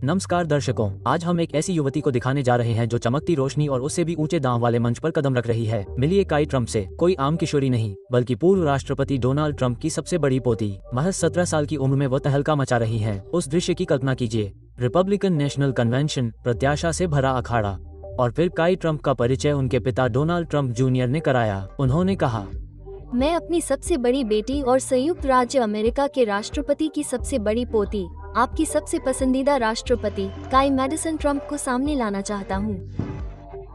नमस्कार दर्शकों, आज हम एक ऐसी युवती को दिखाने जा रहे हैं जो चमकती रोशनी और उससे भी ऊंचे दांव वाले मंच पर कदम रख रही है। मिलिए काई ट्रंप से, कोई आम किशोरी नहीं बल्कि पूर्व राष्ट्रपति डोनाल्ड ट्रंप की सबसे बड़ी पोती। महज 17 साल की उम्र में वो तहलका मचा रही है। उस दृश्य की कल्पना कीजिए, रिपब्लिकन नेशनल कन्वेंशन, प्रत्याशा से भरा अखाड़ा, और फिर काई ट्रंप का परिचय उनके पिता डोनाल्ड ट्रंप जूनियर ने कराया। उन्होंने कहा, मैं अपनी सबसे बड़ी बेटी और संयुक्त राज्य अमेरिका के राष्ट्रपति की सबसे बड़ी पोती, आपकी सबसे पसंदीदा राष्ट्रपति काई मैडिसन ट्रंप को सामने लाना चाहता हूँ।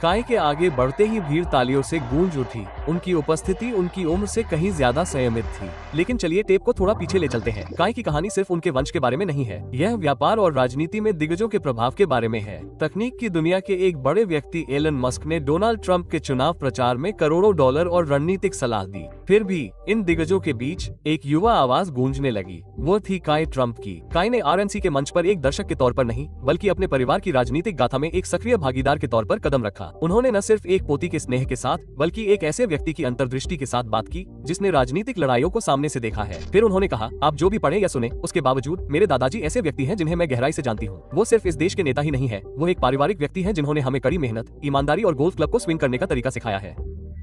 काई के आगे बढ़ते ही भीड़ तालियों से गूंज उठी। उनकी उपस्थिति उनकी उम्र से कहीं ज्यादा संयमित थी। लेकिन चलिए टेप को थोड़ा पीछे ले चलते हैं। काई की कहानी सिर्फ उनके वंश के बारे में नहीं है, यह व्यापार और राजनीति में दिग्गजों के प्रभाव के बारे में है। तकनीक की दुनिया के एक बड़े व्यक्ति एलन मस्क ने डोनाल्ड ट्रंप के चुनाव प्रचार में करोड़ों डॉलर और रणनीतिक सलाह दी। फिर भी इन दिग्गजों के बीच एक युवा आवाज गूंजने लगी, वो थी काई ट्रंप की। काई ने आरएनसी के मंच पर एक दर्शक के तौर पर नहीं, बल्कि अपने परिवार की राजनीतिक गाथा में एक सक्रिय भागीदार के तौर पर कदम रखा। उन्होंने न सिर्फ एक पोती के स्नेह के साथ, बल्कि एक ऐसे व्यक्ति की अंतर्दृष्टि के साथ बात की जिसने राजनीतिक लड़ाइयों को सामने से देखा है। फिर उन्होंने कहा, आप जो भी पढ़े या सुने, उसके बावजूद मेरे दादाजी ऐसे व्यक्ति हैं जिन्हें मैं गहराई से जानती हूँ। वो सिर्फ इस देश के नेता ही नहीं है, वो एक पारिवारिक व्यक्ति है जिन्होंने हमें कड़ी मेहनत, ईमानदारी और गोल्फ क्लब को स्विंग करने का तरीका सिखाया है।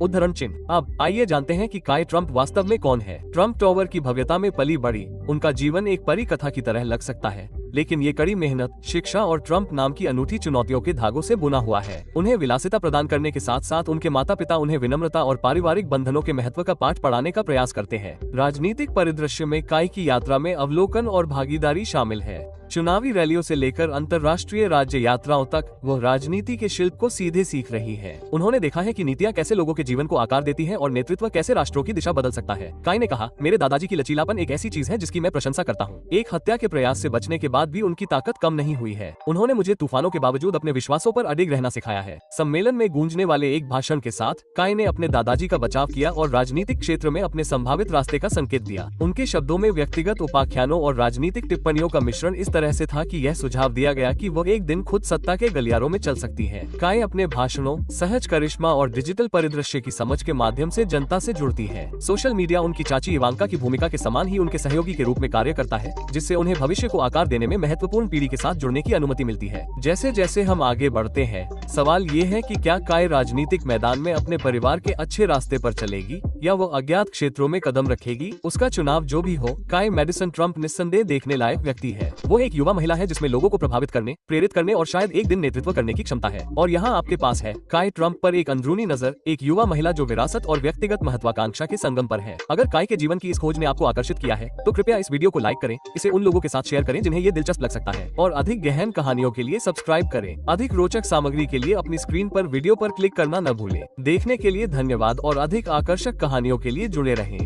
उद्धरण चिन्ह। अब आइए जानते हैं कि काई ट्रंप वास्तव में कौन है। ट्रंप टॉवर की भव्यता में पली बड़ी, उनका जीवन एक परी कथा की तरह लग सकता है, लेकिन ये कड़ी मेहनत, शिक्षा और ट्रंप नाम की अनूठी चुनौतियों के धागों से बुना हुआ है। उन्हें विलासिता प्रदान करने के साथ साथ उनके माता पिता उन्हें विनम्रता और पारिवारिक बंधनों के महत्व का पाठ पढ़ाने का प्रयास करते हैं। राजनीतिक परिदृश्य में काई की यात्रा में अवलोकन और भागीदारी शामिल है। चुनावी रैलियों से लेकर अंतर्राष्ट्रीय राज्य यात्राओं तक वो राजनीति के शिल्प को सीधे सीख रही है। उन्होंने देखा है कि नीतियां कैसे लोगों के जीवन को आकार देती हैं और नेतृत्व कैसे राष्ट्रों की दिशा बदल सकता है। काई ने कहा, मेरे दादाजी की लचीलापन एक ऐसी चीज है जिसकी मैं प्रशंसा करता हूँ। एक हत्या के प्रयास से बचने के बाद भी उनकी ताकत कम नहीं हुई है। उन्होंने मुझे तूफानों के बावजूद अपने विश्वासों पर अडिग रहना सिखाया है। सम्मेलन में गूंजने वाले एक भाषण के साथ काई ने अपने दादाजी का बचाव किया और राजनीतिक क्षेत्र में अपने संभावित रास्ते का संकेत दिया। उनके शब्दों में व्यक्तिगत उपाख्यानों और राजनीतिक टिप्पणियों का मिश्रण इस तरह से था कि यह सुझाव दिया गया कि वो एक दिन खुद सत्ता के गलियारों में चल सकती है। काई अपने भाषणों, सहज करिश्मा और डिजिटल परिदृश्य की समझ के माध्यम से जनता से जुड़ती है। सोशल मीडिया उनकी चाची इवांका की भूमिका के समान ही उनके सहयोगी के रूप में कार्य करता है, जिससे उन्हें भविष्य को आकार देने में महत्वपूर्ण पीढ़ी के साथ जुड़ने की अनुमति मिलती है। जैसे जैसे हम आगे बढ़ते हैं, सवाल ये है कि क्या काई राजनीतिक मैदान में अपने परिवार के अच्छे रास्ते पर चलेगी या वो अज्ञात क्षेत्रों में कदम रखेगी। उसका चुनाव जो भी हो, काई मैडिसन ट्रंप निस्संदेह देखने लायक व्यक्ति है। वो एक युवा महिला है जिसमें लोगों को प्रभावित करने, प्रेरित करने और शायद एक दिन नेतृत्व करने की क्षमता है। और यहाँ आपके पास है काई ट्रंप पर एक अंदरूनी नजर, एक युवा महिला जो विरासत और व्यक्तिगत महत्वाकांक्षा के संगम पर है। अगर काई के जीवन की इस खोज ने आपको आकर्षित किया है तो कृपया इस वीडियो को लाइक करें, इसे उन लोगों के साथ शेयर करें जिन्हें ये दिलचस्प लग सकता है, और अधिक गहन कहानियों के लिए सब्सक्राइब करें। अधिक रोचक सामग्री के लिए अपनी स्क्रीन पर वीडियो पर क्लिक करना न भूलें। देखने के लिए धन्यवाद और अधिक आकर्षक कहानियों के लिए जुड़े रहें।